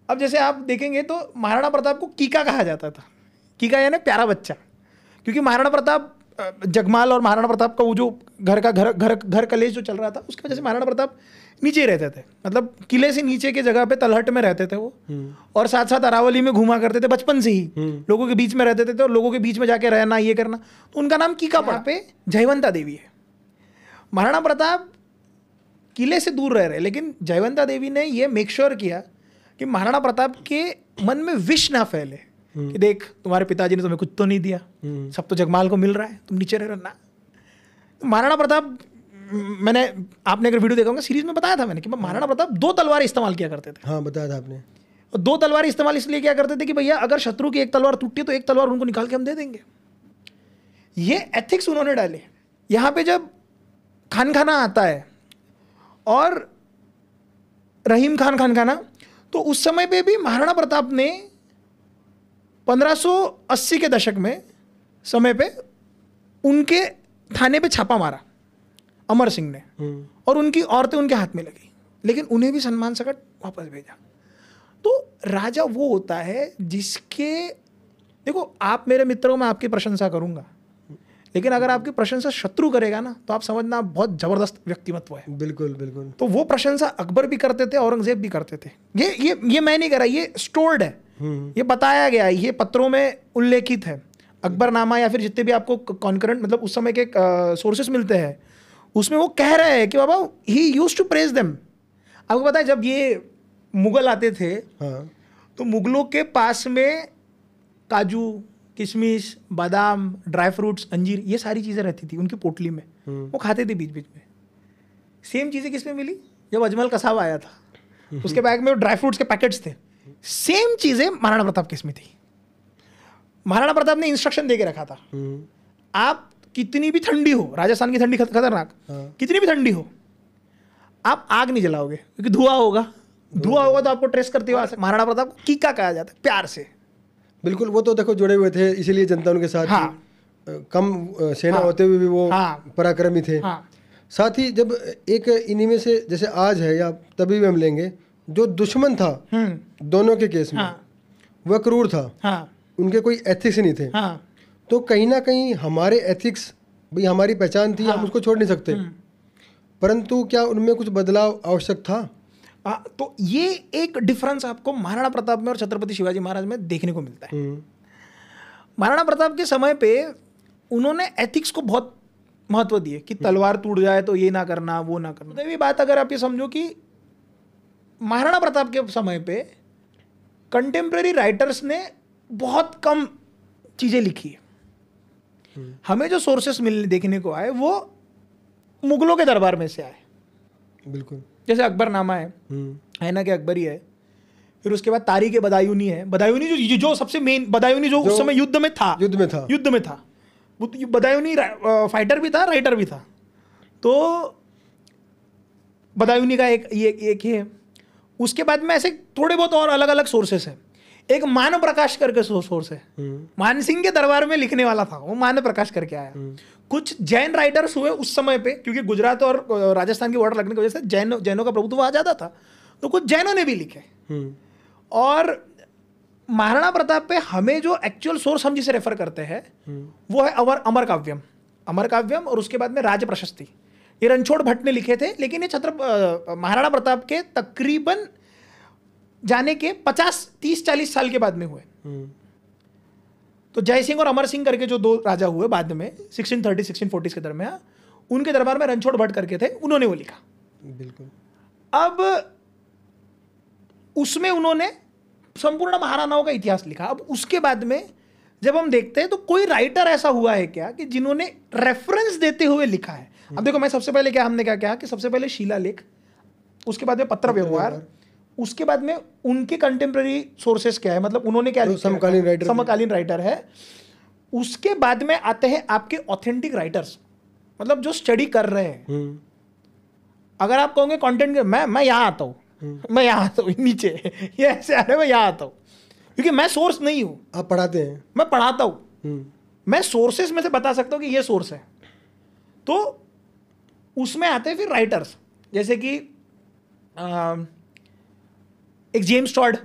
अब जैसे आप देखेंगे तो महाराणा प्रताप को कीका कहा जाता था। कीका यानी प्यारा बच्चा, क्योंकि महाराणा प्रताप जगमाल और महाराणा प्रताप का वो जो घर कलेश जो चल रहा था, उसकी वजह से महाराणा प्रताप नीचे ही रहते थे, मतलब किले से नीचे के जगह पे तलहट में रहते थे वो, और साथ साथ अरावली में घूमा करते थे बचपन से ही, लोगों के बीच में रहते थे, और लोगों के बीच में जाके रहना, ये करना, तो उनका नाम कीका पड़ा। पे जयवंता देवी है। महाराणा प्रताप किले से दूर रह रहे, लेकिन जयवंता देवी ने ये मेक श्योर किया कि महाराणा प्रताप के मन में विष ना फैले कि देख तुम्हारे पिताजी ने तुम्हें कुछ तो नहीं दिया, सब तो जगमाल को मिल रहा है, तुम नीचे रह ना। तो महाराणा प्रताप, आपने अगर वीडियो देखा होगा सीरीज में बताया था मैंने कि महाराणा प्रताप 2 तलवार इस्तेमाल किया करते थे। हाँ बताया था आपने। और 2 तलवार इस्तेमाल इसलिए किया करते थे कि भैया अगर शत्रु की एक तलवार टूटी तो एक तलवार उनको निकाल के हम दे देंगे। ये एथिक्स उन्होंने डाले। यहाँ पे जब खानखाना आता है और रहीम खान खानखाना, तो उस समय पे भी महाराणा प्रताप ने 1580 के दशक में समय पे उनके थाने पे छापा मारा अमर सिंह ने, और उनकी औरतें उनके हाथ में लगी, लेकिन उन्हें भी सम्मान सकट वापस भेजा। तो राजा वो होता है जिसके, देखो आप मेरे मित्रों में आपकी प्रशंसा करूंगा, लेकिन अगर आपकी प्रशंसा शत्रु करेगा ना तो आप समझना बहुत जबरदस्त व्यक्तिमत्व है। बिल्कुल बिल्कुल। तो वो प्रशंसा अकबर भी करते थे, औरंगजेब भी करते थे। ये मैं नहीं कर रहा, ये स्टोर्ड है, ये बताया गया है, ये पत्रों में उल्लेखित है। अकबरनामा या फिर जितने भी आपको कॉन्करेंट मतलब उस समय के सोर्सेस मिलते हैं, उसमें वो कह रहे हैं कि बाबा he used to praise them. आपको पता है जब ये मुगल आते थे, हाँ, तो मुगलों के पास में काजू, किशमिश, बादाम, ड्राई फ्रूट्स, अंजीर, ये सारी चीज़ें रहती थी उनकी पोटली में, वो खाते थे बीच बीच में। सेम चीज़ें किस में मिली? जब अजमल कसाब आया था, उसके बैग में ड्राई फ्रूट्स के पैकेट्स थे। सेम चीज़ें महाराणा प्रताप किस में थी। महाराणा प्रताप ने इंस्ट्रक्शन दे के रखा था, आप कितनी भी ठंडी हो, राजस्थान की ठंडी खतरनाक, कितनी भी ठंडी हो, आप आग नहीं जलाओगे क्योंकि धुआं होगा, धुआं होगा तो आपको ट्रेस करते हुए आ सकते। महाराणा प्रताप को कीका कहा जाता है, प्यार से। बिल्कुल, वो तो देखो जुड़े हुए थे, इसीलिए जनता उनके साथ थी। कम सेना होते हुए भी वो पराक्रमी थे। साथ ही जब एक इन्हीं में से जैसे आज है या तभी भी हम लेंगे, जो दुश्मन था दोनों के केस में, वह क्रूर था, उनके कोई एथिक्स नहीं थे। तो कहीं ना कहीं हमारे एथिक्स, भाई हमारी पहचान थी, हम उसको छोड़ नहीं सकते, परंतु क्या उनमें कुछ बदलाव आवश्यक था? तो ये एक डिफरेंस आपको महाराणा प्रताप में और छत्रपति शिवाजी महाराज में देखने को मिलता है। महाराणा प्रताप के समय पे उन्होंने एथिक्स को बहुत महत्व दिए कि तलवार टूट जाए तो ये ना करना, वो ना करना। तो ये बात अगर आप ये समझो कि महाराणा प्रताप के समय पे कंटेम्प्रेरी राइटर्स ने बहुत कम चीज़ें लिखी है। हमें जो सोर्सेस मिलने देखने को आए वो मुगलों के दरबार में से आए। बिल्कुल, जैसे अकबरनामा है ना कि अकबरी है, फिर उसके बाद तारीख बदायूनी है। बदायूनी जो सबसे मेन, बदायूनी जो उस समय युद्ध में था वो बदायूनी फाइटर भी था, राइटर भी था। तो बदायूनी का एक ही है। उसके बाद में ऐसे थोड़े बहुत और अलग अलग सोर्सेस हैं। एक मान प्रकाश करके सोर्स है, मान सिंह के दरबार में लिखने वाला था, वो मान प्रकाश करके आया। कुछ जैन राइटर्स हुए उस समय पे, क्योंकि गुजरात और राजस्थान की बॉर्डर लगने की वजह से जैनों का प्रभुत्व आ जाता था, तो कुछ जैनों ने भी लिखे। और महाराणा प्रताप पे हमें जो एक्चुअल सोर्स हम जिसे रेफर करते हैं वो है अमर काव्यम, और उसके बाद में राज प्रशस्ति। ये रणछोड़ भट्ट ने लिखे थे, लेकिन ये महाराणा प्रताप के तकरीबन जाने के 50-30-40 साल के बाद में हुए। तो जय सिंह और अमर सिंह करके जो 2 राजा हुए बाद में 1630-1640 के दरमियान, उनके दरबार में रणछोड़ भट्ट करके थे, उन्होंने वो लिखा। बिल्कुल। अब उसमें उन्होंने संपूर्ण महाराणाओं का इतिहास लिखा। अब उसके बाद में जब हम देखते हैं तो कोई राइटर ऐसा हुआ है क्या कि जिन्होंने रेफरेंस देते हुए लिखा है? अब देखो, मैं सबसे पहले हमने क्या कहा कि सबसे पहले शिलालेख, उसके बाद में पत्र व्यवहार, उसके बाद में उनके कंटेम्प्रेरी सोर्सेस क्या है, मतलब उन्होंने क्या लिखा, समकालीन राइटर है। उसके बाद में आते हैं आपके ऑथेंटिक राइटर्स, मतलब जो स्टडी कर रहे हैं। अगर आप कहोगे कंटेंट, मैं यहाँ आता हूँ नीचे, ये ऐसे आ रहे, मैं यहाँ आता हूँ क्योंकि मैं सोर्स नहीं हूँ। आप पढ़ाते हैं? मैं पढ़ाता हूँ, मैं सोर्सेस में से बता सकता हूँ कि ये सोर्स है। तो उसमें आते हैं फिर राइटर्स, जैसे कि एक जेम्स टॉड,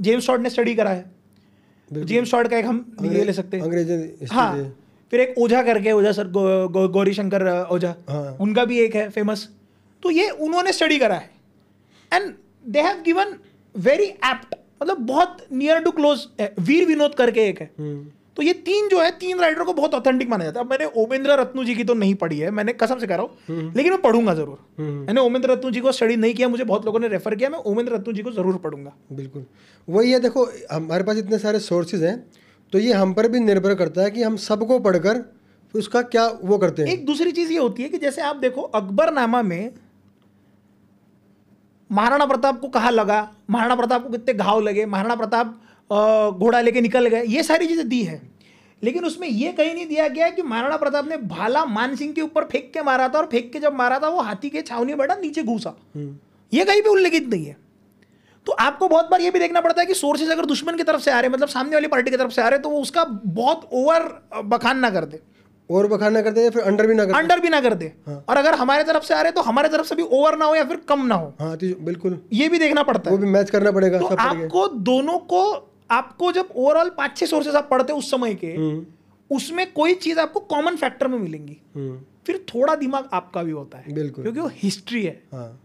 जेम्स टॉड ने स्टडी करा है, जेम्स टॉड का एक हम ये ले सकते हैं अंग्रेजी। हाँ, फिर एक ओझा करके, ओझा सर गौरी शंकर ओझा, उनका भी एक है फेमस। तो ये उन्होंने स्टडी करा है and they have given very apt, मतलब बहुत नियर टू क्लोज। वीर विनोद करके एक है। तो ये तीन जो है, तीन राइटर को बहुत ऑथेंटिक माना जाता है। अब मैंने ओमेंद्र रत्नू जी की तो नहीं पढ़ी है, मैंने कसम से कह रहा हूँ, लेकिन मैं पढ़ूंगा जरूर। मैंने ओमेंद्र रत्नू जी को स्टडी नहीं किया, मुझे बहुत लोगों ने रेफर किया, मैं ओमेंद्र रत्नू जी को जरूर पढ़ूंगा। बिल्कुल वही है, देखो हमारे पास इतने सारे सोर्सेज हैं, तो ये हम पर भी निर्भर करता है कि हम सबको पढ़कर उसका क्या वो करते हैं। एक दूसरी चीज ये होती है कि जैसे आप देखो अकबरनामा में महाराणा प्रताप को कहाँ लगा, महाराणा प्रताप को कितने घाव लगे, महाराणा प्रताप घोड़ा लेके निकल गए, ये सारी चीजें दी है। लेकिन उसमें यह कहीं नहीं दिया गया कि महाराणा प्रताप ने भाला मानसिंह के ऊपर फेंक के मारा था, और फेंक के जब मारा था वो हाथी के छावनी में बैठा नीचे घुसा। ये कहीं भी उल्लेखित नहीं है। तो आपको बहुत बार ये भी देखना पड़ता है कि सोर्सेज अगर दुश्मन की तरफ से आ रहे हैं, मतलब सामने वाली पार्टी की तरफ से आ रहे हैं, तो वो उसका बहुत ओवर बखान ना कर दे, ओवर बखान ना करते, या फिर अंडर भी ना करते। हाँ। और अगर हमारे तरफ से आ रहे हैं तो हमारे तरफ से भी ओवर ना हो या फिर कम ना हो। हाँ, तो बिल्कुल ये भी देखना पड़ता है, वो भी मैच करना पड़ेगा। तो आपको दोनों को, आपको जब ओवरऑल 5-6 सोर्सेज आप पढ़ते उस समय के, उसमें कोई चीज आपको कॉमन फैक्टर में मिलेंगी, फिर थोड़ा दिमाग आपका भी होता है, बिल्कुल, क्योंकि वो हिस्ट्री है। हाँ।